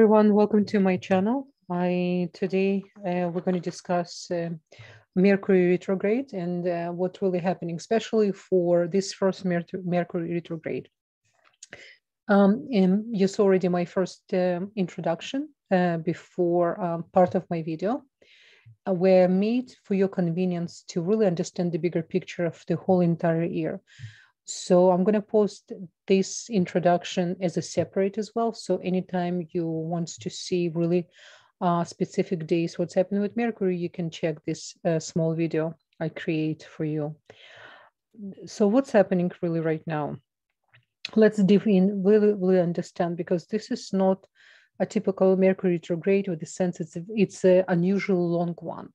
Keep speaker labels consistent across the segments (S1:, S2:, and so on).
S1: everyone, welcome to my channel. Today we're going to discuss Mercury retrograde and what's really happening, especially for this first Mercury retrograde. And you saw already my first introduction before part of my video, where I made for your convenience to really understand the bigger picture of the whole entire year. So I'm going to post this introduction as a separate as well. So anytime you want to see really specific days, what's happening with Mercury, you can check this small video I create for you. So what's happening really right now? Let's dive in, really understand, because this is not a typical Mercury retrograde with the sense it's an unusual long one.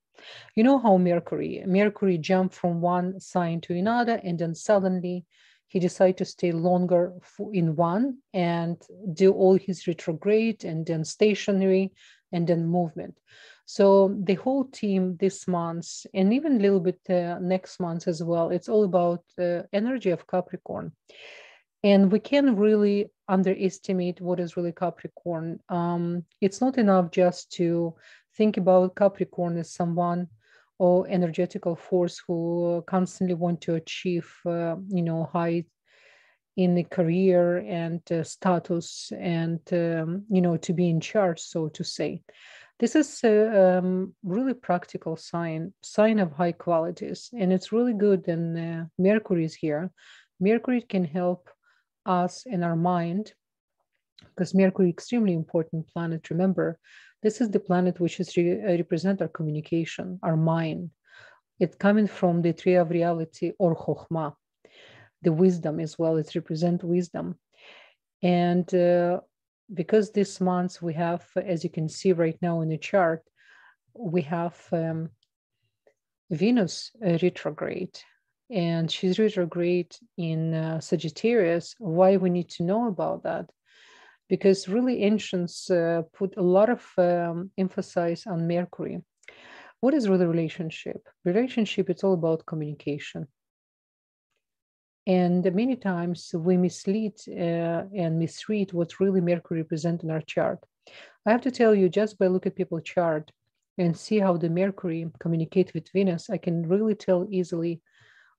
S1: You know how Mercury jumped from one sign to another, and then suddenly he decided to stay longer in one and do all his retrograde and then stationary and then movement. So the whole team this month and even a little bit next month as well, it's all about energy of Capricorn. And we can't really underestimate what is really Capricorn. It's not enough just to think about Capricorn as someone or energetical force who constantly want to achieve, high in the career and status and, to be in charge, so to say. This is a really practical sign of high qualities. And it's really good. And Mercury is here. Mercury can help us in our mind, because Mercury is extremely important planet. Remember, this is the planet which is represent our communication, our mind. It's coming from the tree of reality, or Chokhmah, the wisdom as well. It represents wisdom. And because this month we have, as you can see right now in the chart, we have Venus retrograde. And she's retrograde in Sagittarius. Why we need to know about that? Because really ancients put a lot of emphasis on Mercury. What is really relationship? Relationship, it's all about communication. And many times we mislead and misread what really Mercury represents in our chart. I have to tell you, just by looking at people's chart and see how the Mercury communicate with Venus, I can really tell easily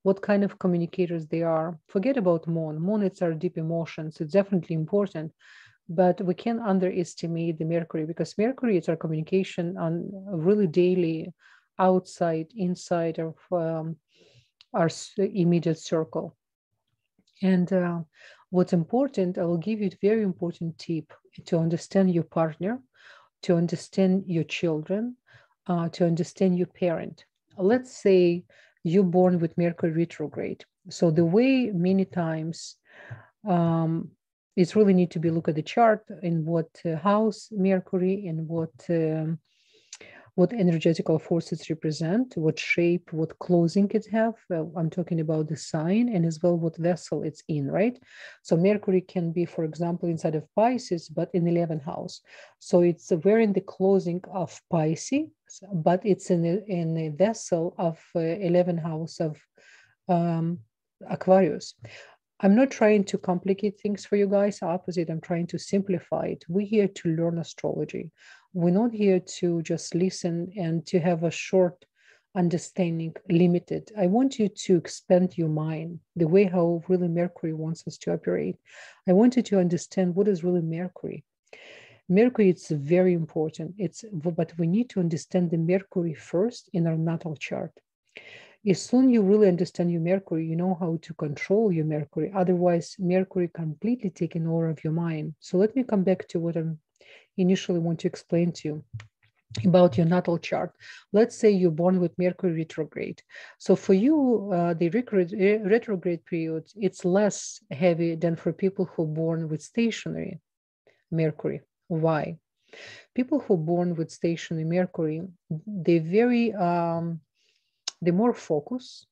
S1: what kind of communicators they are. Forget about Moon. Moon, it's our deep emotions. It's definitely important, but we can't underestimate the Mercury, because Mercury is our communication on a really daily, outside, inside of our immediate circle. And what's important, I will give you a very important tip to understand your partner, to understand your children, to understand your parent. Let's say you're born with Mercury retrograde. So the way many times it's really need to be look at the chart in what house Mercury and what energetical forces represent, what shape, what clothing it have. I'm talking about the sign, and as well what vessel it's in, right? So Mercury can be, for example, inside of Pisces, but in 11th house. So it's wearing the clothing of Pisces, but it's in a vessel of 11th house of Aquarius. I'm not trying to complicate things for you guys. Opposite, I'm trying to simplify it. We're here to learn astrology. We're not here to just listen and to have a short understanding, limited. I want you to expand your mind, the way how really Mercury wants us to operate. I want you to understand what is really Mercury. Mercury, it's very important. But we need to understand the Mercury first in our natal chart. As soon you really understand your Mercury, you know how to control your Mercury. Otherwise, Mercury completely taking over of your mind. So let me come back to what I initially want to explain to you about your natal chart. Let's say you're born with Mercury retrograde. So for you, the retrograde period, it's less heavy than for people who are born with stationary Mercury. Why? People who are born with stationary Mercury, they're more focused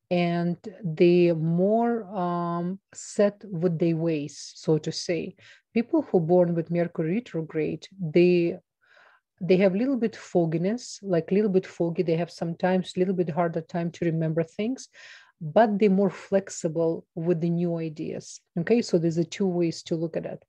S1: and they more set with their ways, so to say. People who are born with Mercury retrograde, they have a little bit fogginess, like a little bit foggy. They have sometimes a little bit harder time to remember things, but they're more flexible with the new ideas. Okay, so there's two ways to look at it.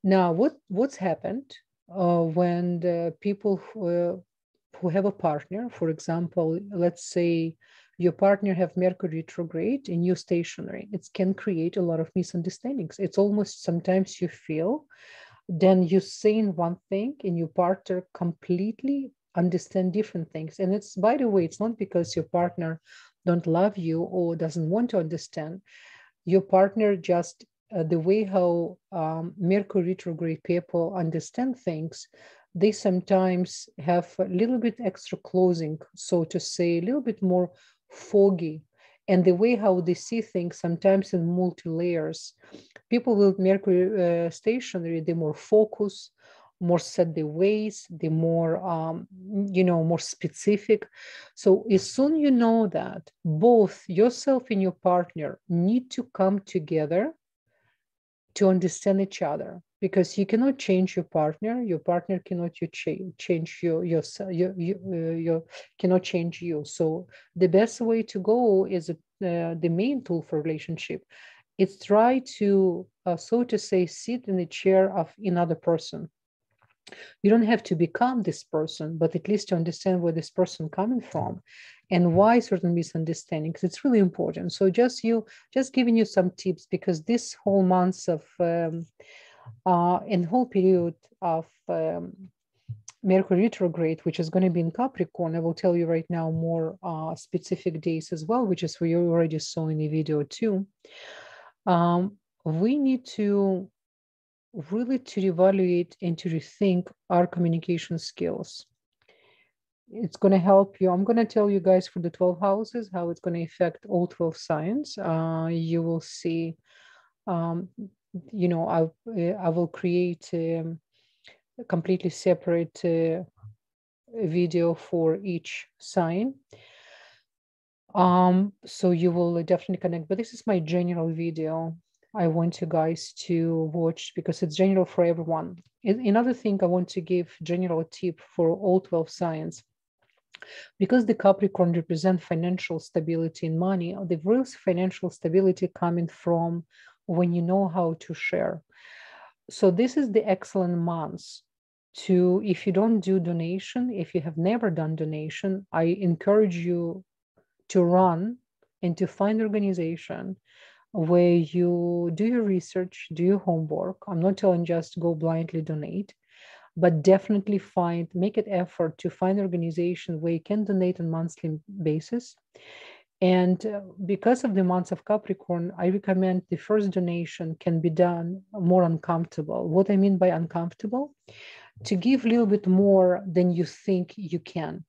S1: Now, what's happened when the people who have a partner, for example, let's say your partner have Mercury retrograde and you're stationary, it can create a lot of misunderstandings. It's almost sometimes you feel then you're saying one thing and your partner completely understand different things. And it's, by the way, it's not because your partner don't love you or doesn't want to understand. Your partner just the way how Mercury retrograde people understand things, they sometimes have a little bit extra closing, so to say, a little bit more foggy. And the way how they see things sometimes in multi-layers. People with Mercury stationary, they're more focused, more set their ways, they're more, more specific. So as soon you know that both yourself and your partner need to come together to understand each other, because you cannot change your partner cannot change you cannot change you. So the best way to go is the main tool for relationship. It's try to, so to say, sit in the chair of another person. You don't have to become this person, but at least to understand where this person coming from and why certain misunderstandings. It's really important. So just giving you some tips, because this whole month of and whole period of Mercury retrograde, which is going to be in Capricorn, I will tell you right now more specific days as well, which is what you already saw in the video too. We need to really to evaluate and to rethink our communication skills. It's going to help you. I'm going to tell you guys for the 12 houses how it's going to affect all 12 signs. You will see, I will create a completely separate video for each sign. So you will definitely connect, but this is my general video I want you guys to watch because it's general for everyone. Another thing I want to give general tip for all 12 signs, because the Capricorn represent financial stability and money, the real financial stability coming from when you know how to share. So this is the excellent month to, if you don't do donation, if you have never done donation, I encourage you to run and to find organization where you do your research, do your homework. I'm not telling just go blindly donate, but definitely make it effort to find an organization where you can donate on a monthly basis. And because of the months of Capricorn, I recommend the first donation can be done more uncomfortable. What I mean by uncomfortable, to give a little bit more than you think you can.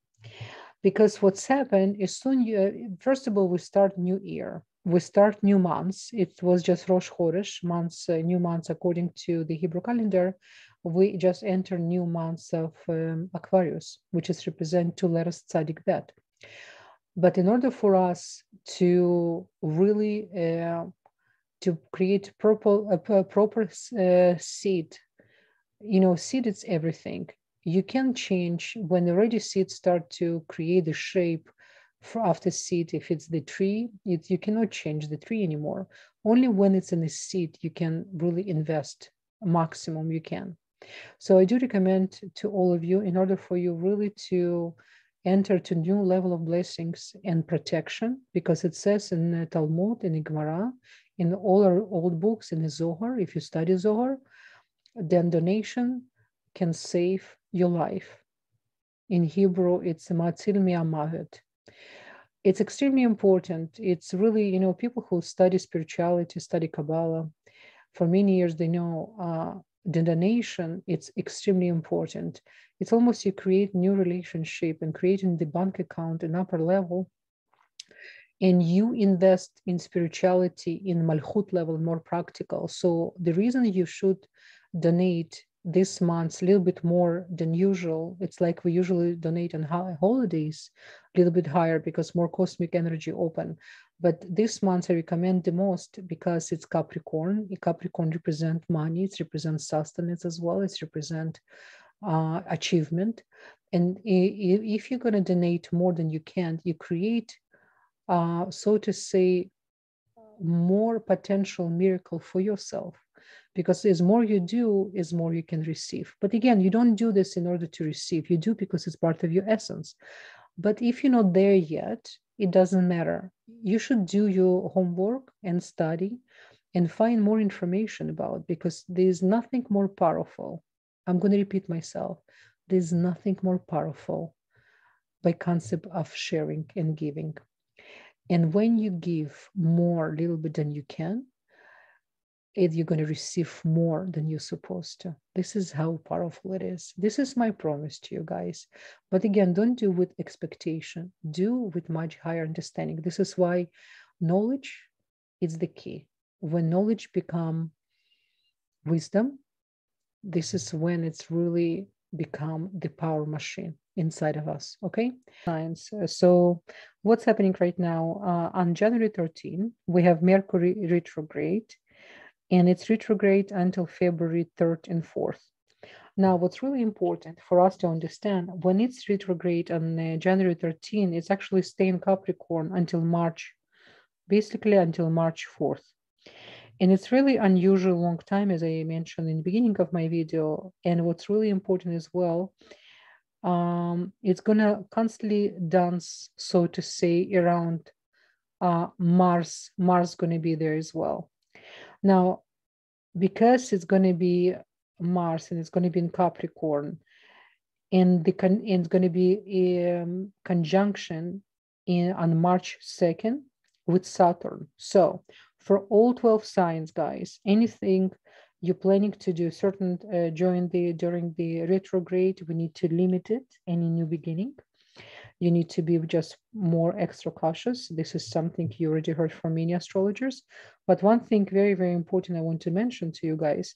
S1: Because what's happened is soon, first of all, we start new year. We start new months. It was just Rosh Chodesh months, new months according to the Hebrew calendar. We just enter new months of Aquarius, which is represent 2 letters Tzadik Bet. But in order for us to really to create proper seed, seed is everything. You can change when already seeds start to create the shape after seed. If it's the tree, you cannot change the tree anymore. Only when it's in a seed, you can really invest maximum you can. So I do recommend to all of you, in order for you really to enter to new level of blessings and protection, because it says in the Talmud, in the Gemara, in all our old books, in the Zohar, if you study Zohar, then donation can save your life. In Hebrew, it's matzil mi'amavet. It's extremely important. It's really, people who study spirituality, study Kabbalah, for many years, they know the donation, it's extremely important. It's almost you create new relationship and creating the bank account an upper level, and you invest in spirituality in Malchut level, more practical. So the reason you should donate this month a little bit more than usual, it's like we usually donate on holidays a little bit higher because more cosmic energy open. But this month I recommend the most because it's Capricorn. Capricorn represents money, it represents sustenance as well, it represents achievement. And if you're going to donate more than you can, you create, so to say, more potential miracle for yourself. because as more you do, as more you can receive. But again, you don't do this in order to receive. You do because it's part of your essence. But if you're not there yet, it doesn't matter. You should do your homework and study and find more information about, because there's nothing more powerful. I'm going to repeat myself. There's nothing more powerful by concept of sharing and giving. And when you give more, a little bit than you can, you're going to receive more than you're supposed to. This is how powerful it is. This is my promise to you guys. But again, don't do with expectation. Do with much higher understanding. This is why knowledge is the key. When knowledge becomes wisdom, this is when it's really become the power machine inside of us. Okay, science. So what's happening right now? On January 13, we have Mercury retrograde, and it's retrograde until February 3rd and 4th. Now, what's really important for us to understand, when it's retrograde on January 13, it's actually staying Capricorn until March, basically until March 4th. And it's really unusual long time, as I mentioned in the beginning of my video. And what's really important as well, it's gonna constantly dance, so to say, around Mars. Mars gonna be there as well. Now, because it's going to be Mars and it's going to be in Capricorn, and it's going to be in conjunction on March 2nd with Saturn. So for all 12 signs, guys, anything you're planning to do certain during the retrograde, we need to limit it. Any new beginning, you need to be just more extra cautious. This is something you already heard from many astrologers. But one thing very, very important I want to mention to you guys,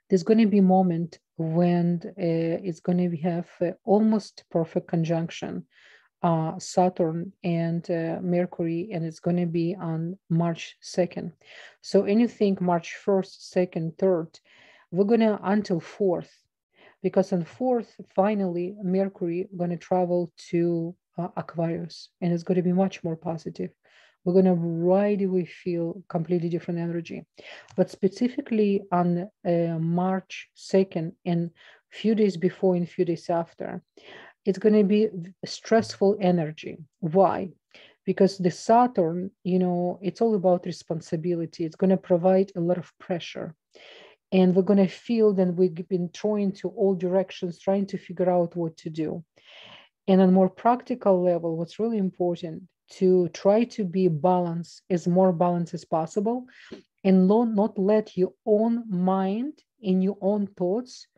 S1: there's going to be a moment when it's going to have almost perfect conjunction, Saturn and Mercury, and it's going to be on March 2nd. So anything March 1st, 2nd, 3rd, we're going to until 4th. Because on 4th, finally, Mercury going to travel to Aquarius, and it's going to be much more positive. We're going to right away feel completely different energy. But specifically on March 2nd and few days before and few days after, it's going to be stressful energy. Why? Because the Saturn, it's all about responsibility. It's going to provide a lot of pressure. And we're going to feel that we've been throwing to all directions, trying to figure out what to do. And on a more practical level, what's really important, to try to be balanced, as more balanced as possible, and not let your own mind and your own thoughts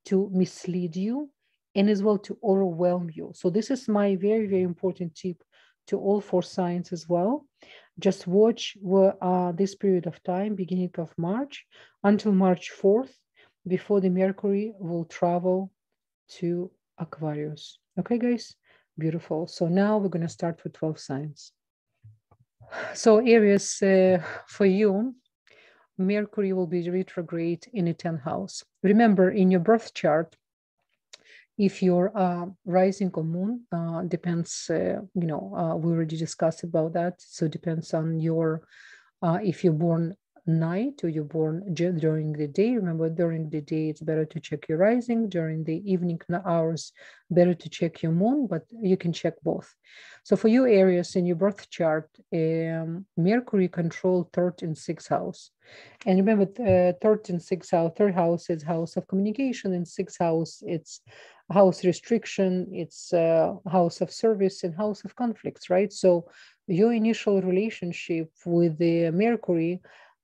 S1: to mislead you, and as well to overwhelm you. So this is my very, very important tip to all 4 signs as well. Just watch this period of time, beginning of March until March 4th, before the Mercury will travel to Aquarius. Okay, guys? Beautiful. So now we're going to start with 12 signs. So Aries, for you, Mercury will be retrograde in the 10th house. Remember, in your birth chart, if your rising or moon depends, we already discussed about that. So it depends on your, if you're born night or you're born during the day. Remember, during the day, it's better to check your rising. During the evening hours, better to check your moon, but you can check both. So for you Aries, in your birth chart, Mercury control 3rd and 6th house. And remember, 3rd and 6th house, 3rd house is house of communication, and 6th house, it's house restriction, it's house of service, and house of conflicts, right? So your initial relationship with the Mercury,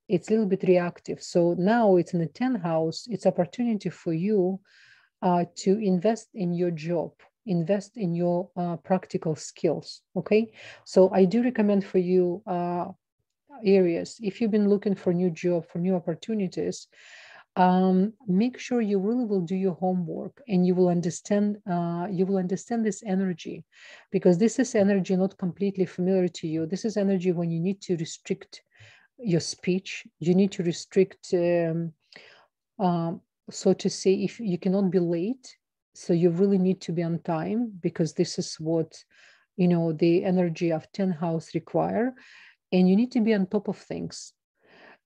S1: it's a little bit reactive. So now it's in the 10th house. It's opportunity for you to invest in your job, invest in your practical skills. Okay. So I do recommend for you Aries, if you've been looking for a new job, for new opportunities, make sure you really will do your homework, and you will understand this energy, because this is energy not completely familiar to you. This is energy when you need to restrict your speech, you need to restrict, so to say, if you cannot be late, so you really need to be on time, because this is what, the energy of 10th house require, and you need to be on top of things.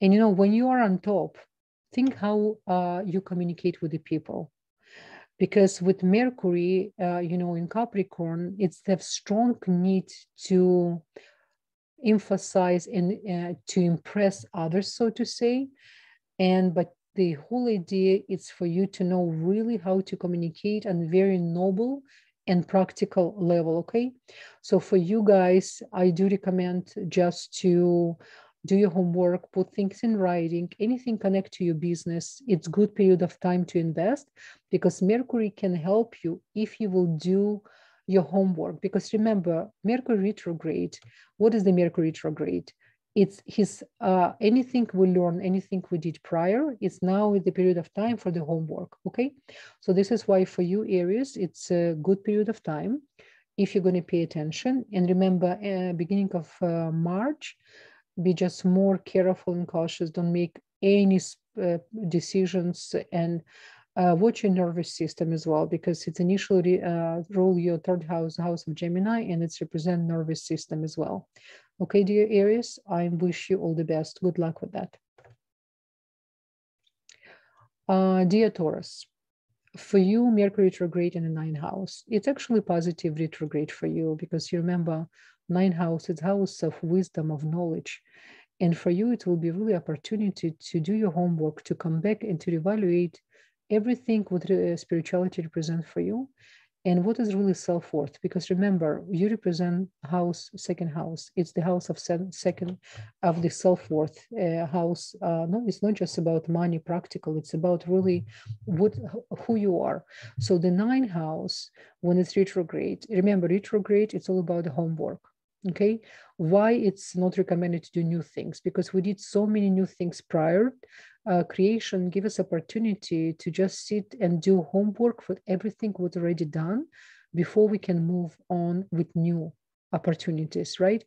S1: And, when you are on top, think how you communicate with the people. Because with Mercury, in Capricorn, it's the strong need to emphasize and to impress others, so to say. But the whole idea is for you to know really how to communicate on a very noble and practical level. Okay, so for you guys, I do recommend just to do your homework, put things in writing, anything connect to your business. It's good period of time to invest, because Mercury can help you if you will do your homework. Because remember, Mercury retrograde, what is the Mercury retrograde? It's his anything we learn, anything we did prior, it's now the period of time for the homework. Okay, so this is why for you Aries, it's a good period of time if you're going to pay attention. And remember, beginning of March, be just more careful and cautious. Don't make any decisions, and watch your nervous system as well, because it's initially rule your third house, house of Gemini, and it's represent nervous system as well. Okay, dear Aries, I wish you all the best. Good luck with that. Dear Taurus, for you, Mercury retrograde in the ninth house, it's actually positive retrograde for you, because you remember, ninth house is house of wisdom, of knowledge. And for you, it will be really opportunity to do your homework, to come back and to evaluate everything what spirituality represents for you, and what is really self-worth. Because remember, you represent house, second house. It's the house of second of the self-worth house. No, it's not just about money, practical. It's about really who you are. So the ninth house, when it's retrograde, remember, retrograde, it's all about the homework. Okay, why it's not recommended to do new things? Because we did so many new things prior. Creation give us opportunity to just sit and do homework for everything was already done before we can move on with new opportunities, right?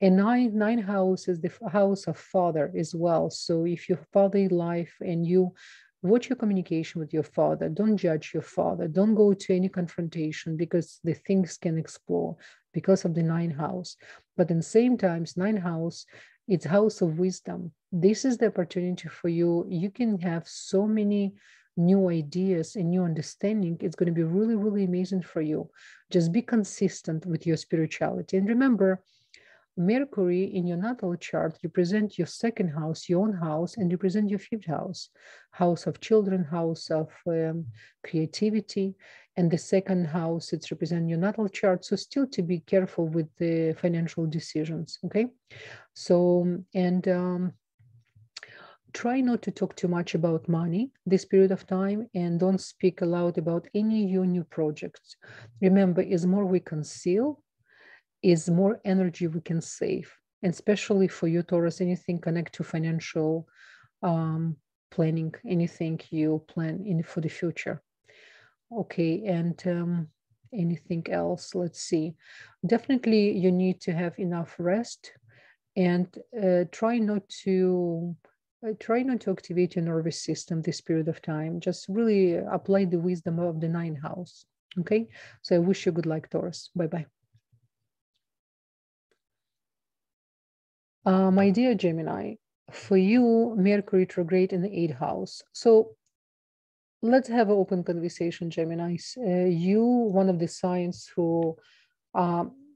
S1: And nine house is the house of father as well. So if your father life and you watch your communication with your father, don't judge your father, don't go to any confrontation, because the things can explode because of the ninth house. But in the same times, ninth house, it's house of wisdom. This is the opportunity for you. You can have so many new ideas and new understanding. It's going to be really, really amazing for you. Just be consistent with your spirituality. And remember, Mercury in your natal chart represent your second house, your own house, and represent your fifth house, house of children, house of creativity. And the second house, it's represent your natal chart. So still to be careful with the financial decisions, okay? So, and try not to talk too much about money this period of time, and don't speak aloud about any of your new projects. Remember, is more we conceal, is more energy we can save. And especially for you, Taurus, anything connect to financial planning, anything you plan in for the future. Okay, and anything else? Let's see. Definitely you need to have enough rest, and try not to activate your nervous system this period of time. Just really apply the wisdom of the ninth house. Okay, so I wish you good luck, Taurus. Bye-bye. My dear Gemini, for you, Mercury retrograde in the eighth house. So let's have an open conversation, Geminis. You, one of the signs who,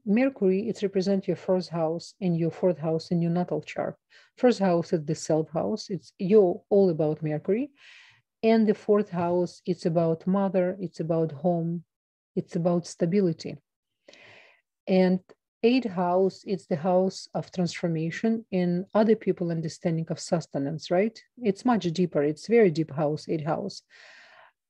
S1: Mercury, it represents your first house and your fourth house in your natal chart. First house is the self house. It's you're all about Mercury. And the fourth house, it's about mother, it's about home, it's about stability. And eighth house, it's the house of transformation in other people understanding of sustenance, right? It's much deeper. It's very deep house, eighth house.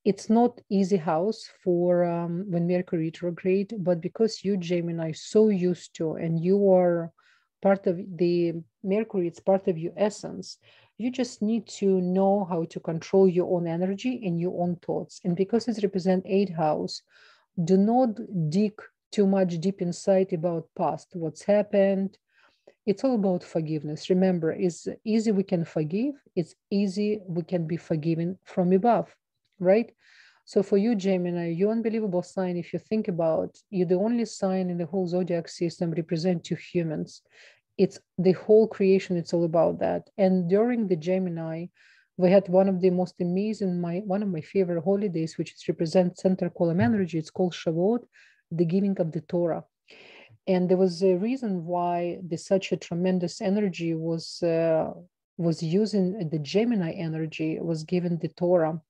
S1: It's not easy house for when Mercury retrograde, but because you, Gemini, so used to, and you are part of the Mercury, it's part of your essence. You just need to know how to control your own energy and your own thoughts. And because it represents eighth house, do not dig too much deep inside about past, what's happened. It's all about forgiveness. Remember, it's easy we can forgive. It's easy we can be forgiven from above, right? So for you, Gemini, you're unbelievable sign. If you think about, you're the only sign in the whole zodiac system represent two humans. it's the whole creation. It's all about that. And during the Gemini, we had one of the most amazing, one of my favorite holidays, which represents center column energy. It's called Shavuot, the giving of the Torah. And there was a reason why such a tremendous energy was using the Gemini energy, was given the Torah.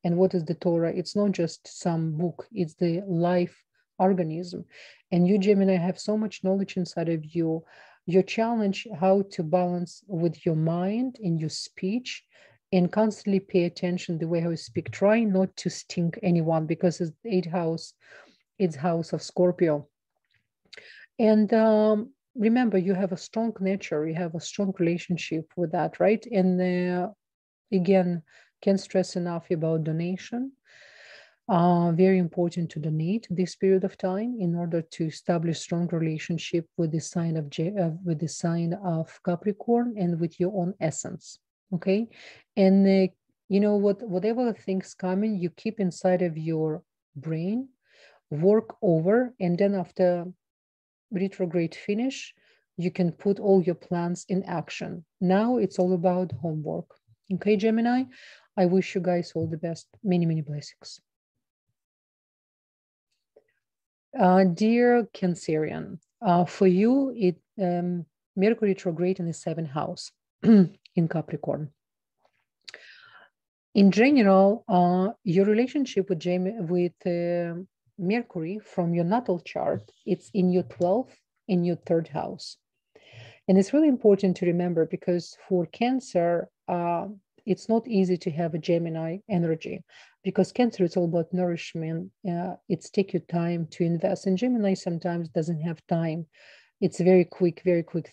S1: And what is the Torah? It's not just some book, it's the life organism. And you, Gemini, have so much knowledge inside of you. Your challenge, how to balance with your mind and your speech, and constantly pay attention the way how you speak. Try not to sting anyone, because it's the 8th house, it's house of Scorpio. And remember, you have a strong nature, you have a strong relationship with that, right? And again, can't stress enough about donation. Very important to donate this period of time in order to establish strong relationship with the sign of Capricorn and with your own essence. Okay, and you know what? Whatever things coming, you keep inside of your brain, work over, and then after retrograde finish, you can put all your plans in action. Now it's all about homework. Okay, Gemini, I wish you guys all the best. Many, many blessings. Dear Cancerian, for you, Mercury retrograde in the 7th house in Capricorn. In general, your relationship with Mercury from your natal chart, it's in your 12th, in your 3rd house. And it's really important to remember, because for Cancer, it's not easy to have a Gemini energy, because Cancer is all about nourishment. It's take your time to invest. And Gemini sometimes doesn't have time. It's a very quick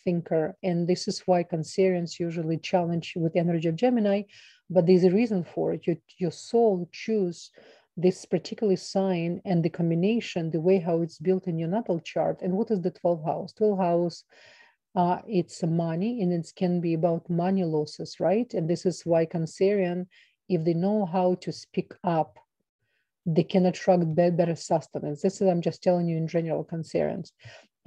S1: thinker. And this is why Cancerians usually challenge with energy of Gemini, but there's a reason for it. Your soul choose this particular sign and the combination, the way how it's built in your natal chart. And what is the 12th house? 12th house, it's money, and it can be about money losses, right? And this is why Cancerian, if they know how to speak up, they can attract better sustenance. This is, I'm just telling you in general, Cancerians.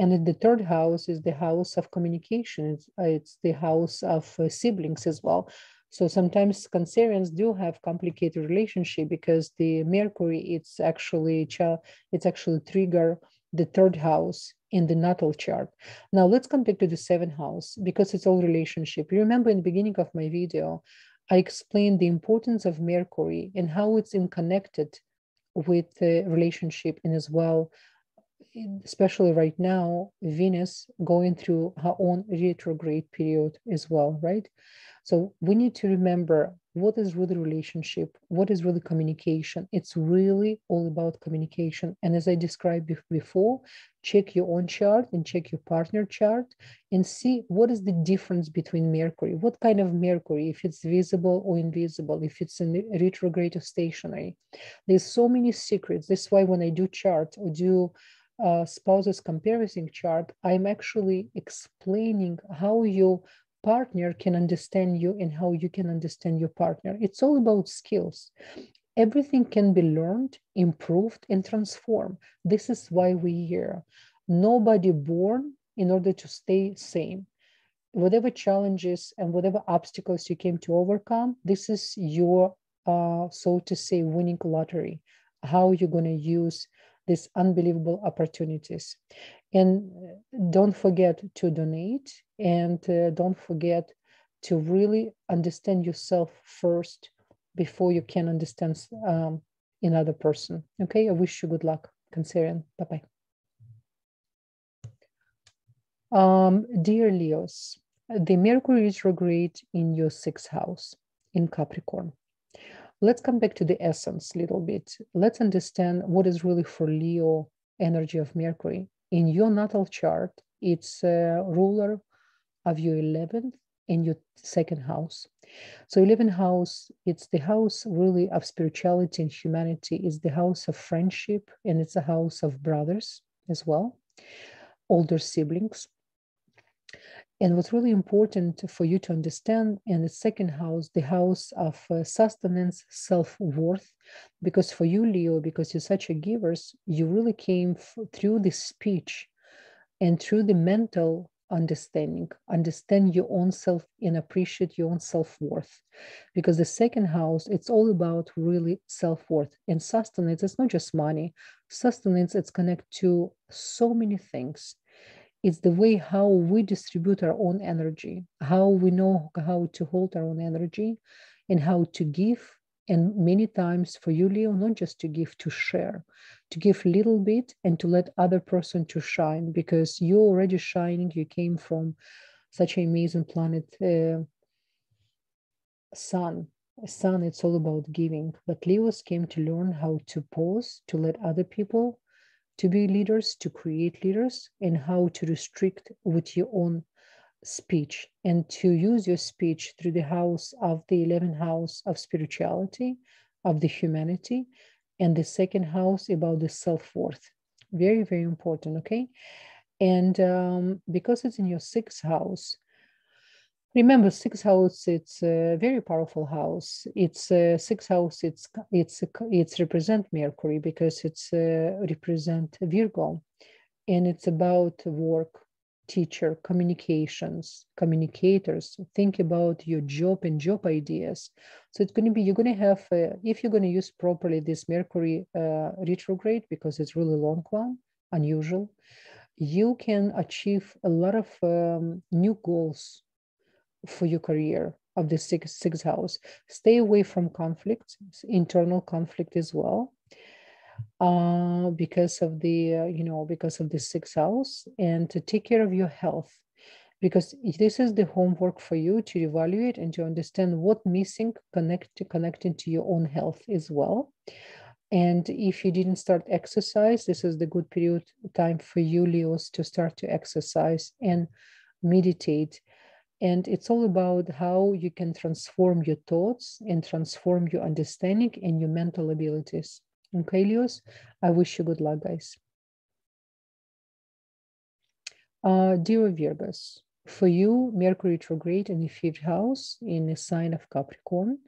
S1: And the 3rd house is the house of communication. It's the house of siblings as well. So sometimes Cancerians do have complicated relationship, because the Mercury, it's actually trigger the 3rd house in the natal chart. Now let's come back to the 7th house, because it's all relationship. You remember in the beginning of my video, I explained the importance of Mercury and how it's connected with the relationship, and as well, especially right now, Venus going through her own retrograde period as well, right? So we need to remember what is really relationship, what is really communication. It's really all about communication. And as I described before, check your own chart and check your partner chart and see what is the difference between Mercury. What kind of Mercury, if it's visible or invisible, if it's in retrograde or stationary. There's so many secrets. This is why when I do chart or do spouses comparison chart, I'm actually explaining how your partner can understand you and how you can understand your partner. It's all about skills. Everything can be learned, improved, and transformed. This is why we're here. Nobody born in order to stay same. Whatever challenges and whatever obstacles you came to overcome, this is your, so to say, winning lottery. How you're going to use these unbelievable opportunities. And don't forget to donate, and don't forget to really understand yourself first before you can understand another person. Okay, I wish you good luck, Cancerian. Bye-bye. Dear Leos, the Mercury retrograde in your 6th house in Capricorn. Let's come back to the essence a little bit. Let's understand what is really for Leo energy of Mercury. In your natal chart, it's a ruler of your 11th and your 2nd house. So 11th house, it's the house really of spirituality and humanity. It's the house of friendship, and it's a house of brothers as well, older siblings. And what's really important for you to understand in the 2nd house, the house of sustenance, self-worth, because for you, Leo, because you're such a giver, you really came through the speech and through the mental understanding. Understand your own self and appreciate your own self-worth. Because the second house, it's all about really self-worth. And sustenance, it's not just money. Sustenance, it's connected to so many things. It's the way how we distribute our own energy, how we know how to hold our own energy and how to give. And many times for you, Leo, not just to give, to share, to give a little bit and to let other person to shine, because you're already shining. You came from such an amazing planet, sun. Sun, it's all about giving. But Leos came to learn how to pause, to let other people to be leaders, to create leaders, and how to restrict with your own speech and to use your speech through the house of the 11th house of spirituality, of the humanity, and the second house about the self-worth. Very, very important, okay? And because it's in your sixth house, remember, sixth house, it's a very powerful house. It's sixth house, it's represent Mercury because it's represent Virgo, and it's about work, teacher, communications, communicators. Think about your job and job ideas. So it's going to be, you're going to have, if you're going to use properly this Mercury retrograde, because it's really long one, unusual, you can achieve a lot of new goals for your career of the sixth house. Stay away from conflict, internal conflict as well, because of the because of the sixth house, and to take care of your health, because this is the homework for you to evaluate and to understand what missing, connecting to your own health as well. And if you didn't start exercise, this is the good period time for you, Leos, to start to exercise and meditate. And it's all about how you can transform your thoughts and transform your understanding and your mental abilities. Okay, Leos, I wish you good luck, guys. Dear Virgos, for you, Mercury retrograde in the fifth house in the sign of Capricorn.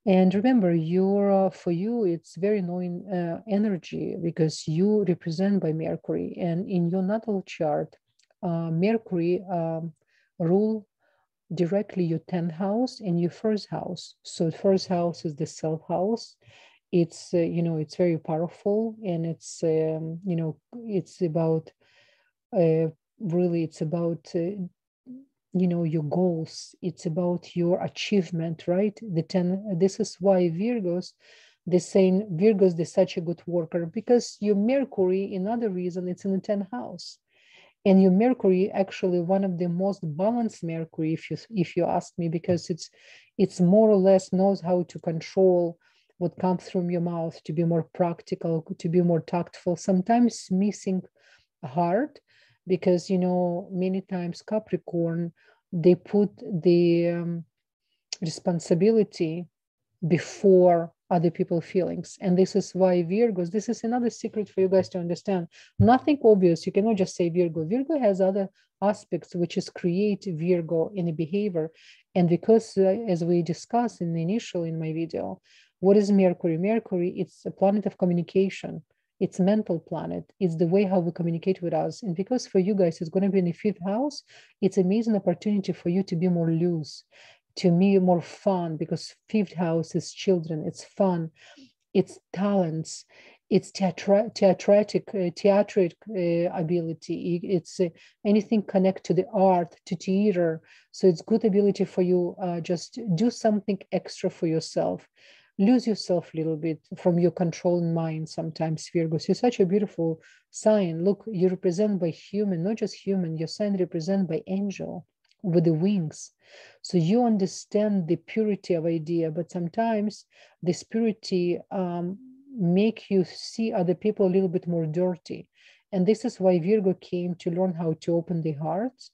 S1: And remember, for you, it's very knowing energy because you represent by Mercury. And in your natal chart, Mercury rule directly your 10th house and your first house. So first house is the self house. It's it's very powerful, and it's it's about really, it's about your goals. It's about your achievement, right? The 10. This is why Virgos, they're such a good worker, because your Mercury, another reason, it's in the 10th house. And your Mercury, actually one of the most balanced Mercury, if you ask me, because it's more or less knows how to control what comes from your mouth, to be more practical, to be more tactful, sometimes missing heart, because many times Capricorn, they put the responsibility before other people's feelings. And this is why Virgos, this is another secret for you guys to understand. Nothing obvious. You cannot just say Virgo. Virgo has other aspects, which is create Virgo in a behavior. And because as we discussed in my video, what is Mercury? Mercury, it's a planet of communication. It's a mental planet. It's the way how we communicate with us. And because for you guys, it's going to be in the fifth house, it's an amazing opportunity for you to be more loose, to me more fun, because fifth house is children, it's fun, it's talents, it's theatric ability, it's anything connect to the art, to theater. So it's good ability for you, just do something extra for yourself, lose yourself a little bit from your controlling mind sometimes, Virgos. You're such a beautiful sign. Look, you represent by human, not just human, your sign represent by angel with the wings. So you understand the purity of idea, but sometimes this purity make you see other people a little bit more dirty. And this is why Virgo came to learn how to open the heart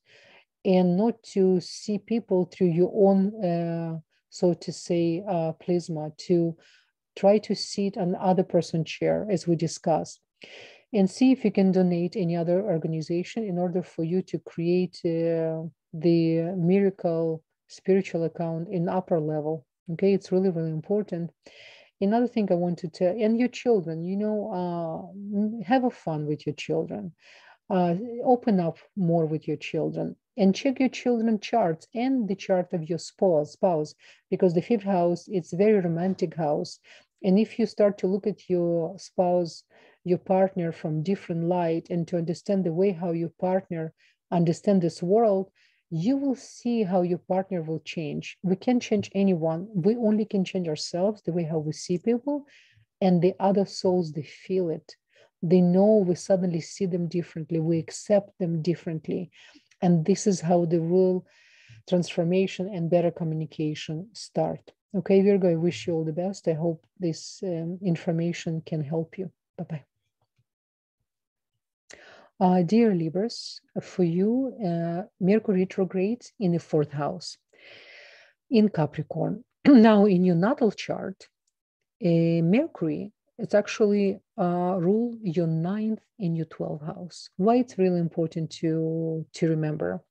S1: and not to see people through your own, so to say, plasma, to try to sit on other person's chair, as we discussed, and see if you can donate any other organization in order for you to create the miracle spiritual account in upper level. Okay, it's really, really important. Another thing I want to tell, and your children, have a fun with your children. Open up more with your children and check your children charts and the chart of your spouse, because the fifth house, it's a very romantic house. And if you start to look at your spouse, your partner from different light, and to understand the way how your partner understand this world, you will see how your partner will change. We can't change anyone. We only can change ourselves, the way how we see people, and the other souls, they feel it. They know we suddenly see them differently. We accept them differently. And this is how the real transformation and better communication start. Okay, Virgo, I wish you all the best. I hope this information can help you. Bye-bye. Dear Libras, for you, Mercury retrograde in the fourth house in Capricorn. Now, in your natal chart, Mercury, it's actually rule your 9th and your 12th house. Why it's really important to remember?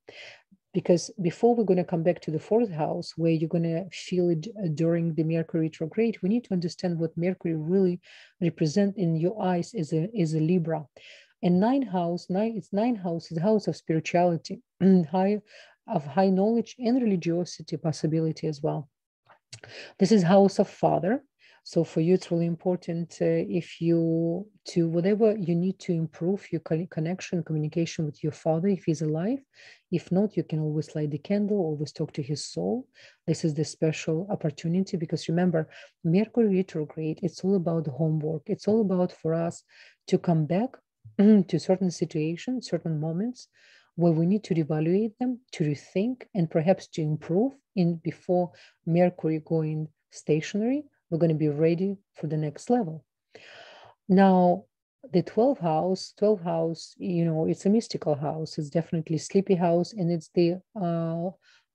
S1: Because before we're going to come back to the fourth house, where you're going to feel it during the Mercury retrograde, we need to understand what Mercury really represents in your eyes as a Libra. And ninth house is the house of spirituality, high knowledge and religiosity possibility as well. This is house of father. So for you, it's really important whatever you need to improve your connection, communication with your father, if he's alive. If not, you can always light the candle, always talk to his soul. This is the special opportunity, because remember, Mercury retrograde, it's all about homework. It's all about for us to come back to certain situations, certain moments where we need to reevaluate them, to rethink, and perhaps to improve before Mercury going stationary. We're going to be ready for the next level. Now, the 12th house, it's a mystical house. It's definitely sleepy house, and it's the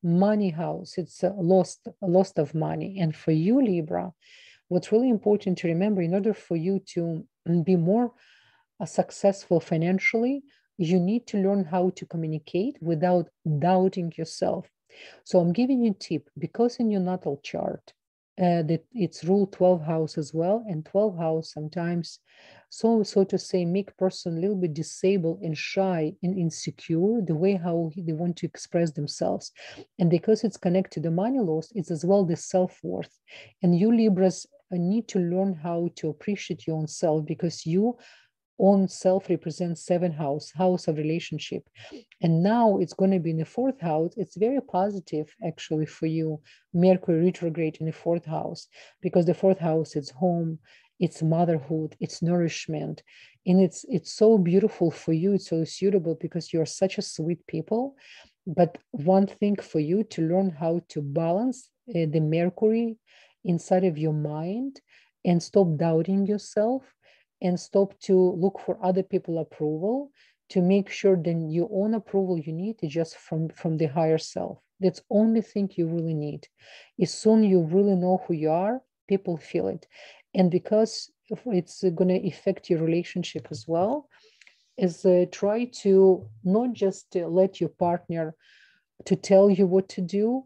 S1: money house. It's a loss of money. And for you, Libra, what's really important to remember, in order for you to be more successful financially, you need to learn how to communicate without doubting yourself. So I'm giving you a tip, because in your natal chart, that it's rule 12th house as well, and 12th house sometimes, so to say, make person a little bit disabled and shy and insecure, the way how they want to express themselves. And because it's connected to the money loss, it's as well the self-worth. And you Libras need to learn how to appreciate your own self, because you own self represents 7th house of relationship. And now it's going to be in the 4th house. It's very positive actually for you, Mercury retrograde in the 4th house, because the 4th house is home, it's motherhood, it's nourishment. And it's so beautiful for you. It's so suitable because you're such a sweet people. But one thing for you to learn how to balance the Mercury inside of your mind and stop doubting yourself, and stop to look for other people's approval, to make sure that your own approval you need is just from the higher self. That's the only thing you really need. As soon you really know who you are, people feel it. And because it's going to affect your relationship as well, is try to not just let your partner to tell you what to do,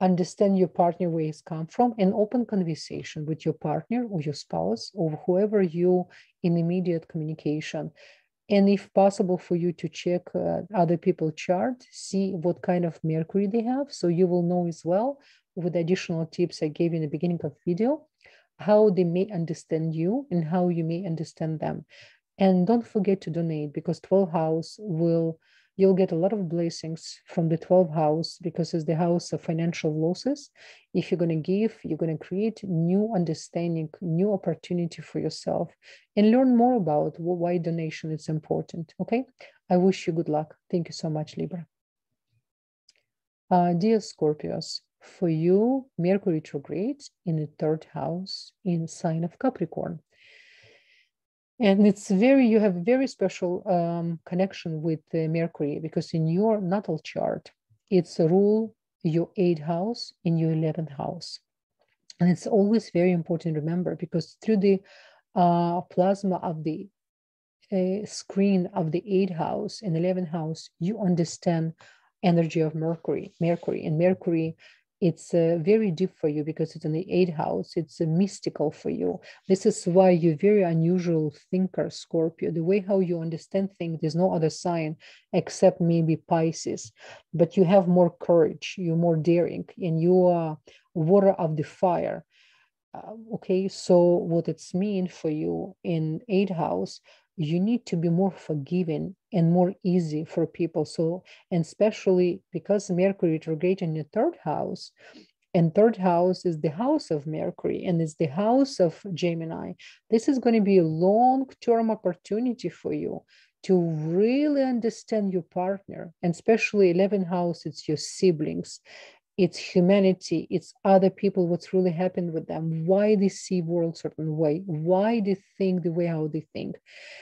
S1: understand your partner where he's come from, and open conversation with your partner or your spouse or whoever you in immediate communication. And if possible for you to check other people's chart, see what kind of Mercury they have, so you will know as well, with additional tips I gave in the beginning of the video, how they may understand you and how you may understand them. And don't forget to donate, because 12th house you'll get a lot of blessings from the 12th house, because it's the house of financial losses. If you're going to give, you're going to create new understanding, new opportunity for yourself, and learn more about why donation is important. Okay, I wish you good luck. Thank you so much, Libra. Dear Scorpios, for you, Mercury retrograde in the 3rd house in sign of Capricorn. And you have a very special connection with Mercury, because in your natal chart, it's a rule your 8th house in your 11th house. And it's always very important to remember, because through the plasma of the screen of the 8th house and 11th house, you understand energy of Mercury. And Mercury It's very deep for you because it's in the 8th house. It's mystical for you. This is why you're very unusual thinker, Scorpio. The way how you understand things, there's no other sign except maybe Pisces. But you have more courage, you're more daring, and you are water of the fire. Okay, so what it's mean for you in 8th house, you need to be more forgiving and more easy for people. So, and especially because Mercury retrograde in the 3rd house, and 3rd house is the house of Mercury and it's the house of Gemini. This is going to be a long-term opportunity for you to really understand your partner, and especially 11th house, it's your siblings, it's humanity, it's other people, what's really happened with them, why they see world certain way, why they think the way how they think.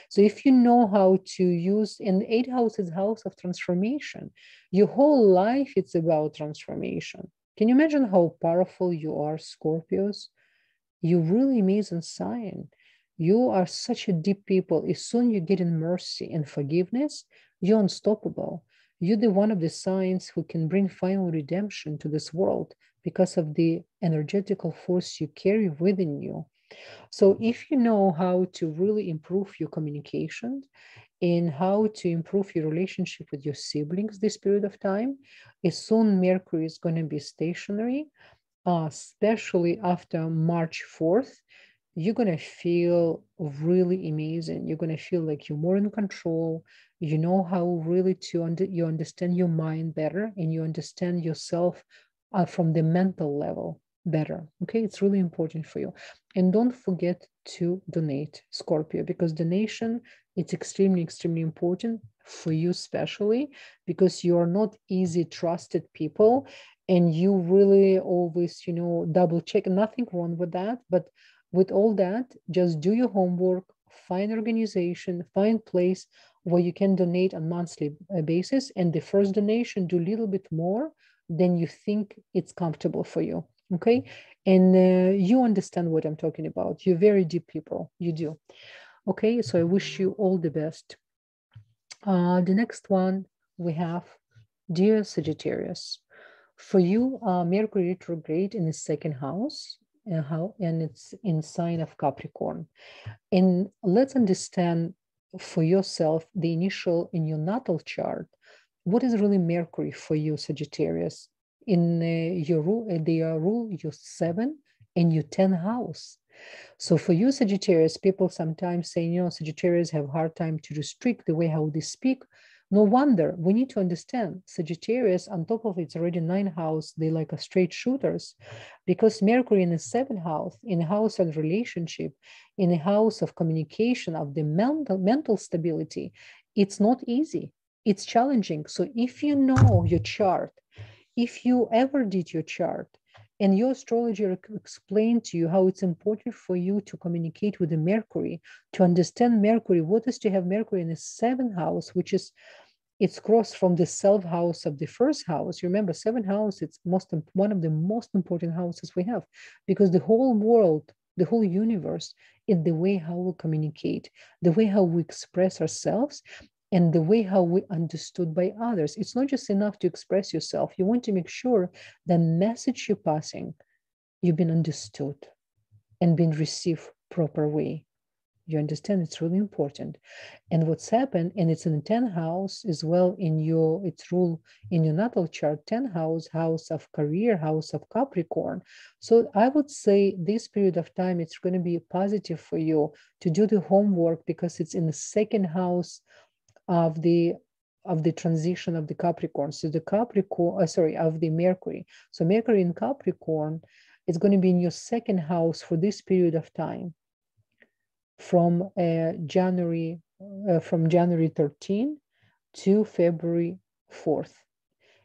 S1: So if you know how to use, and 8th house is house of transformation, your whole life it's about transformation. Can you imagine how powerful you are, Scorpios? You really amazing sign. You are such a deep people. As soon you get in mercy and forgiveness, you're unstoppable. You're the one of the signs who can bring final redemption to this world because of the energetical force you carry within you. So if you know how to really improve your communication and how to improve your relationship with your siblings this period of time, as soon Mercury is going to be stationary, especially after March 4th, you're going to feel really amazing. You're going to feel like you're more in control. You know how really you understand your mind better, and you understand yourself from the mental level better. Okay, it's really important for you. And don't forget to donate, Scorpio, because donation, it's extremely, extremely important for you, especially because you are not easy trusted people, and you really always, double check. Nothing wrong with that, but with all that, just do your homework, find organization, find place where you can donate on monthly basis, and the first donation, do a little bit more than you think it's comfortable for you. Okay, and you understand what I'm talking about. You're very deep people, you do. Okay, so I wish you all the best. The next one we have, dear Sagittarius. For you, Mercury retrograde in the 2nd house, and it's in sign of Capricorn. And let's understand for yourself the initial in your natal chart. What is really Mercury for you, Sagittarius? In your rule, they rule your 7th and your 10th house. So for you, Sagittarius, people sometimes say, Sagittarius have a hard time to restrict the way how they speak. No wonder. We need to understand Sagittarius, on top of it's already 9th house, they like a straight shooters, because Mercury in the 7th house, in the house of relationship, in the house of communication, of the mental stability, it's not easy. It's challenging. So if you know your chart, if you ever did your chart, and your astrologer explained to you how it's important for you to communicate with the Mercury, to understand Mercury, what is to have Mercury in the 7th house, which is, it's crossed from the self house of the 1st house. Remember, 7th house, it's one of the most important houses we have, because the whole world, the whole universe, is the way how we communicate, the way how we express ourselves, and the way how we understood by others. It's not just enough to express yourself. You want to make sure the message you're passing, you've been understood and been received proper way. You understand? It's really important. And what's happened, and it's in the 10th house as well, its rule in your natal chart, 10th house, house of career, house of Capricorn. So I would say this period of time, it's going to be positive for you to do the homework, because it's in the 2nd house of the transition of the Capricorn. So the Capricorn, of the Mercury. So Mercury in Capricorn is going to be in your 2nd house for this period of time, from January 13 to February 4th.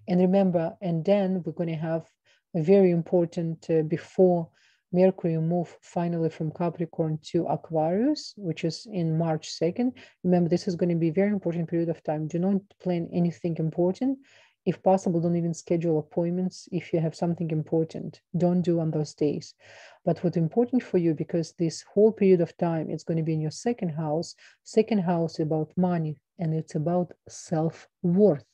S1: And remember, and then we're going to have a very important, before Mercury move finally from Capricorn to Aquarius, which is in March 2nd. Remember, this is going to be a very important period of time. Do not plan anything important. If possible, don't even schedule appointments. If you have something important, don't do on those days. But what's important for you, because this whole period of time, it's going to be in your 2nd house. 2nd house is about money, and it's about self-worth.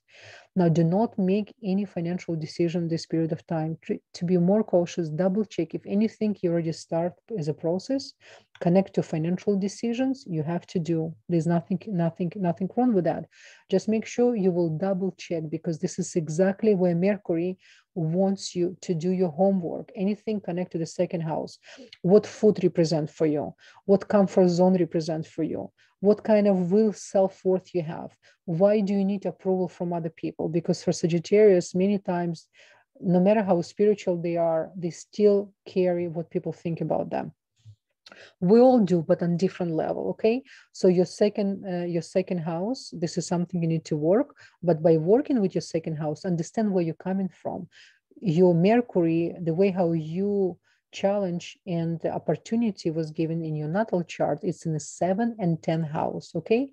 S1: Now, do not make any financial decision this period of time. To be more cautious, double check if anything you already start as a process, connect to financial decisions you have to do. There's nothing wrong with that. Just make sure you will double check, because this is exactly where Mercury wants you to do your homework. Anything connected to the second house. What food represents for you? What comfort zone represents for you? What kind of real self-worth you have? Why do you need approval from other people? Because for Sagittarius, many times, no matter how spiritual they are, they still carry what people think about them. We all do, but on different level. Okay, so your second house, this is something you need to work. But by working with your second house, understand where you're coming from. Your Mercury, the way how you challenge and the opportunity was given in your natal chart, it's in the 7th and 10th house. Okay,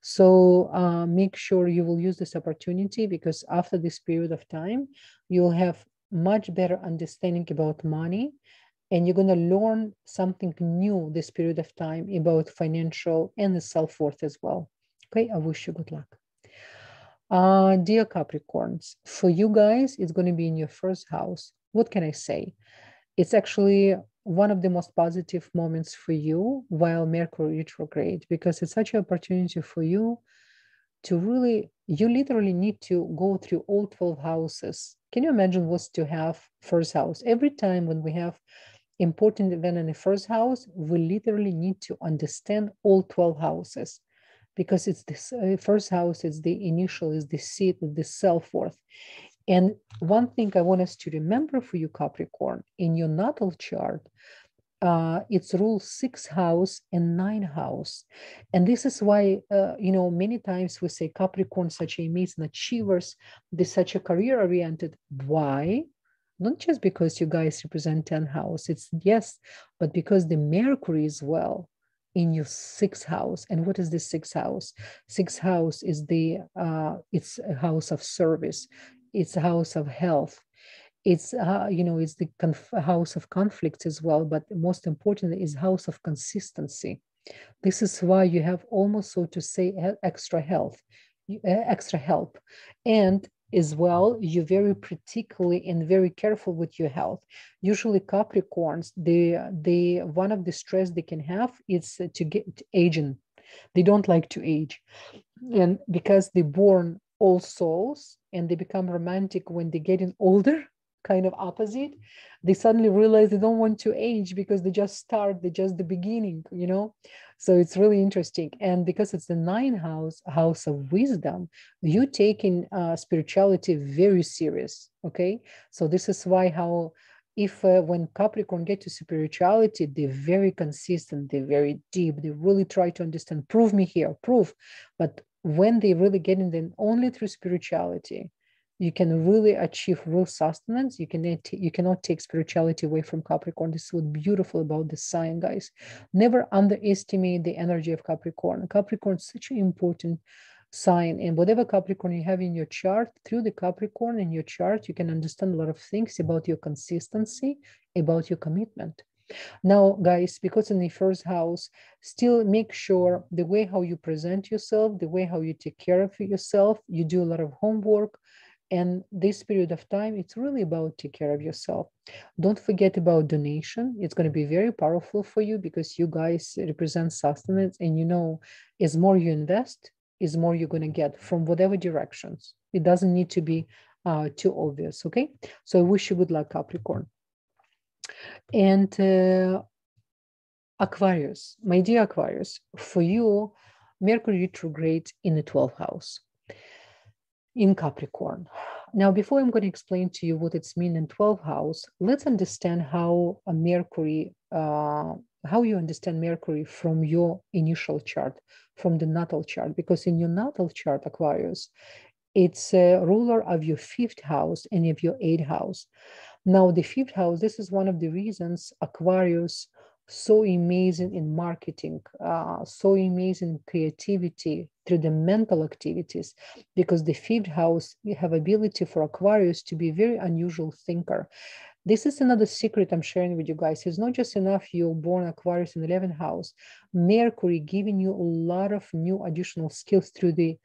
S1: so make sure you will use this opportunity, because after this period of time, you'll have much better understanding about money, and you're going to learn something new this period of time about financial and the self-worth as well. Okay, I wish you good luck. Dear Capricorns, for you guys, it's going to be in your first house. What can I say? It's actually one of the most positive moments for you while Mercury retrograde, because it's such an opportunity for you to really, you literally need to go through all 12 houses. Can you imagine what's to have first house? Every time when we have important event in the first house, we literally need to understand all 12 houses, because it's this first house, it's the initial, is the seat of the self-worth. And one thing I want us to remember for you, Capricorn, in your natal chart, it's rule 6th house and 9th house. And this is why, many times we say Capricorn, such amazing achievers, they're such a career oriented. Why? Not just because you guys represent 10th house, it's yes, but because the Mercury is well in your 6th house. And what is the 6th house? 6th house is it's a house of service. It's a house of health. It's, it's the house of conflicts as well, but most importantly is house of consistency. This is why you have almost, so to say, extra help. And as well, you're very particular and very careful with your health. Usually Capricorns, the one of the stress they can have is to get aging. They don't like to age. And because they're born all souls and they become romantic when they're getting older, kind of opposite, they suddenly realize they don't want to age because they're just the beginning, So it's really interesting. And because it's the 9th house of wisdom, you taking spirituality very serious. Okay, so this is why when Capricorn get to spirituality, they're very consistent, they're very deep, they really try to understand, prove me here, prove. But when they really get in, then only through spirituality, you can really achieve real sustenance. You cannot take spirituality away from Capricorn. This is what's beautiful about this sign, guys. Never underestimate the energy of Capricorn. Capricorn is such an important sign. And whatever Capricorn you have in your chart, through the Capricorn in your chart, you can understand a lot of things about your consistency, about your commitment. Now, guys, because in the first house, still make sure the way how you present yourself, the way how you take care of yourself, you do a lot of homework. And this period of time, it's really about take care of yourself. Don't forget about donation. It's going to be very powerful for you because you guys represent sustenance. And as more you invest, is more you're going to get from whatever directions. It doesn't need to be too obvious, okay? So I wish you good luck, Capricorn. And Aquarius, my dear Aquarius, for you, Mercury retrograde in the 12th house in Capricorn. Now, before I'm going to explain to you what it's mean in 12th house, let's understand how how you understand Mercury from your initial chart, from the natal chart, because in your natal chart, Aquarius, it's a ruler of your 5th house and of your 8th house. Now, the 5th house, this is one of the reasons Aquarius so amazing in marketing, so amazing creativity through the mental activities, because the 5th house, you have ability for Aquarius to be very unusual thinker. This is another secret I'm sharing with you guys. It's not just enough you're born Aquarius in the 11th house. Mercury giving you a lot of new additional skills through the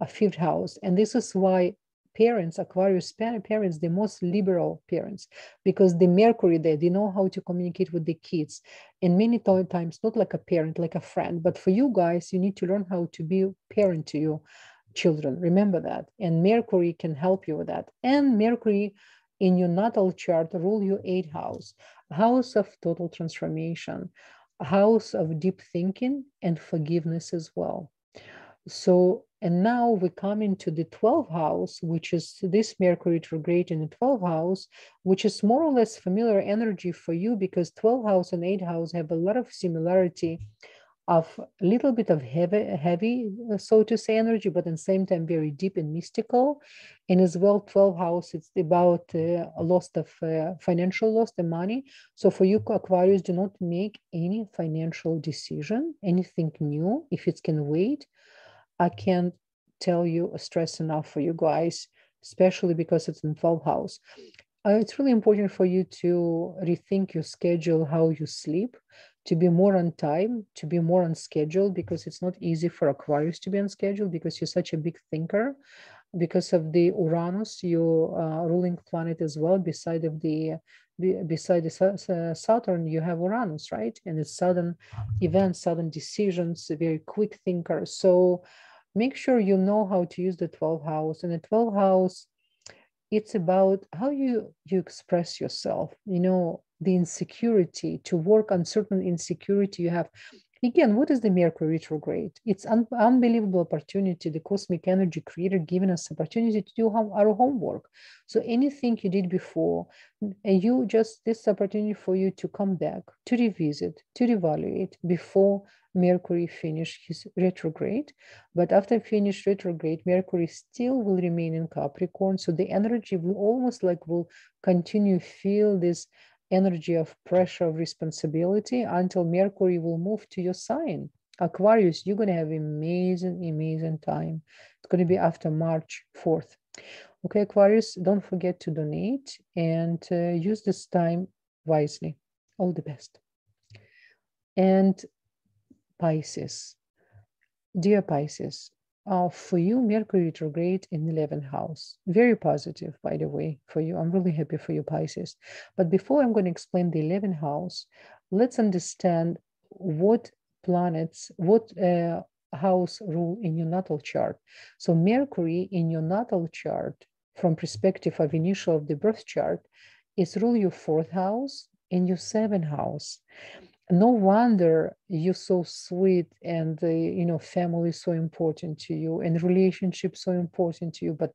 S1: 5th house. And this is why parents, Aquarius parents, the most liberal parents, because the Mercury there, they know how to communicate with the kids. And many times, not like a parent, like a friend, but for you guys, you need to learn how to be a parent to your children. Remember that. And Mercury can help you with that. And Mercury in your natal chart rule your 8th house of total transformation, house of deep thinking and forgiveness as well. So, and now we come into the 12th house, which is this Mercury retrograde in the 12th house, which is more or less familiar energy for you, because 12th house and 8th house have a lot of similarity of a little bit of heavy, so to say, energy, but at the same time very deep and mystical. And as well, 12th house, it's about a loss of financial loss, the money. So for you, Aquarius, do not make any financial decision, anything new, if it can wait. I can't tell you stress enough for you guys, especially because it's in 12th house. It's really important for you to rethink your schedule, how you sleep, to be more on time, to be more on schedule, because it's not easy for Aquarius to be on schedule because you're such a big thinker, because of the Uranus, your ruling planet as well. Beside the Saturn, you have Uranus, right? And it's sudden events, sudden decisions, a very quick thinker. So make sure you know how to use the 12th house. And the 12th house, it's about how you express yourself, the insecurity, to work on certain insecurity you have. Again, what is the Mercury retrograde? It's unbelievable opportunity, the cosmic energy creator giving us opportunity to do our homework. So anything you did before, and this opportunity for you to come back, to revisit, to reevaluate before Mercury finish his retrograde. But after finish retrograde, Mercury still will remain in Capricorn. So the energy will almost will continue feel this energy of pressure, of responsibility, until Mercury will move to your sign. Aquarius, you're going to have amazing time. It's going to be after March 4th. Okay, Aquarius, don't forget to donate and use this time wisely. All the best. And Pisces, dear Pisces, for you, Mercury retrograde in 11th house. Very positive, by the way, for you. I'm really happy for you, Pisces. But before I'm going to explain the 11th house, let's understand what planets, what house rule in your natal chart. So Mercury in your natal chart, from perspective of initial of the birth chart, is rule your 4th house and your 7th house. No wonder you're so sweet, and family is so important to you, and relationships so important to you. But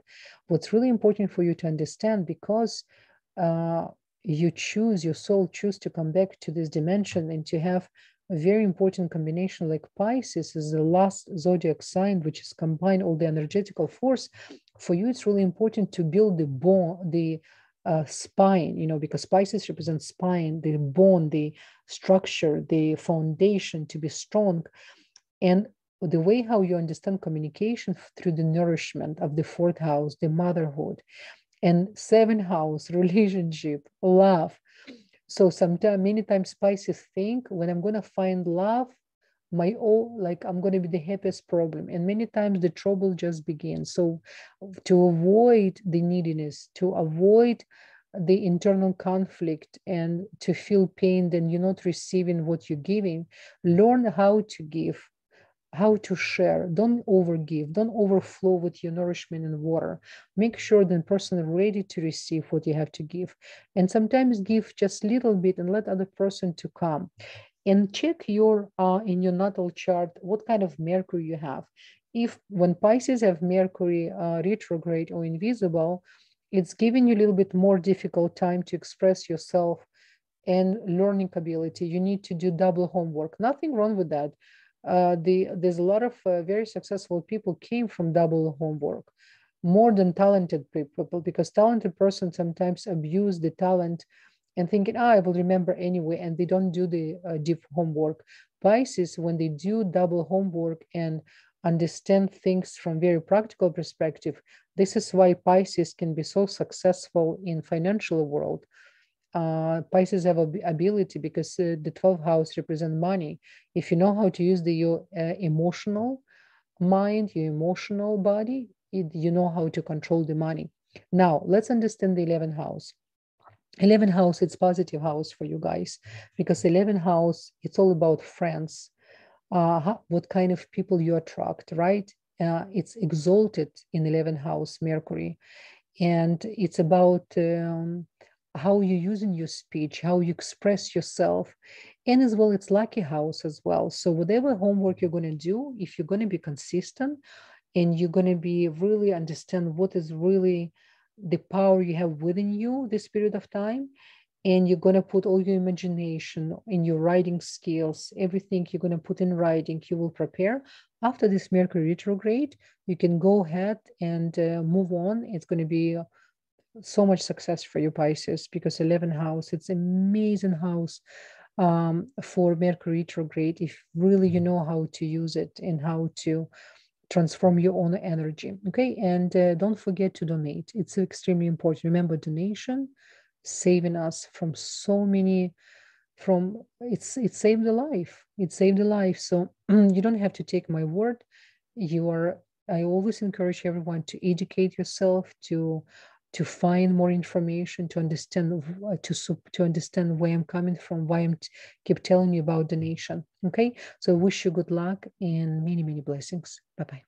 S1: what's really important for you to understand, because your soul choose to come back to this dimension and to have a very important combination, like Pisces is the last zodiac sign which is combine all the energetical force. For you, it's really important to build the bone, the spine, because Pisces represents spine, the bone, the structure, the foundation, to be strong. And the way how you understand communication through the nourishment of the 4th house, the motherhood, and 7th house, relationship, love. So many times Pisces think, when I'm going to find love, I'm going to be the happiest problem. And many times the trouble just begins. So to avoid the neediness, to avoid the internal conflict, and to feel pain, then you're not receiving what you're giving, learn how to give, how to share. Don't overgive, don't overflow with your nourishment and water. Make sure the person is ready to receive what you have to give. And sometimes give just a little bit and let other person to come. And check your in your natal chart what kind of Mercury you have. If when Pisces have Mercury retrograde or invisible, it's giving you a little bit more difficult time to express yourself and learning ability. You need to do double homework. Nothing wrong with that. There's a lot of very successful people came from double homework, more than talented people, because talented persons sometimes abuse the talent and thinking, I will remember anyway, and they don't do the deep homework. Pisces, when they do double homework and understand things from very practical perspective, this is why Pisces can be so successful in financial world. Pisces have ability, because the 12th house represents money. If you know how to use your emotional mind, your emotional body, you know how to control the money. Now, let's understand the 11th house. 11th house, it's positive house for you guys, because 11th house, it's all about friends, what kind of people you attract, right? It's exalted in 11th house, Mercury. And it's about how you're using your speech, how you express yourself. And as well, it's lucky house as well. So whatever homework you're going to do, if you're going to be consistent and you're going to be really understand what is really the power you have within you this period of time, and you're going to put all your imagination in your writing skills, everything you're going to put in writing, you will prepare. After this Mercury retrograde, you can go ahead and move on. It's going to be so much success for you, Pisces, because 11th house, it's amazing house for Mercury retrograde, if really you know how to use it and how to transform your own energy. Okay, and don't forget to donate. It's extremely important. Remember, donation saving us from so many, from it saved a life. It saved a life. So you don't have to take my word. I always encourage everyone to educate yourself, to find more information, to understand to understand where I'm coming from, why I'm keep telling you about donation. Okay, so wish you good luck and many blessings. Bye bye.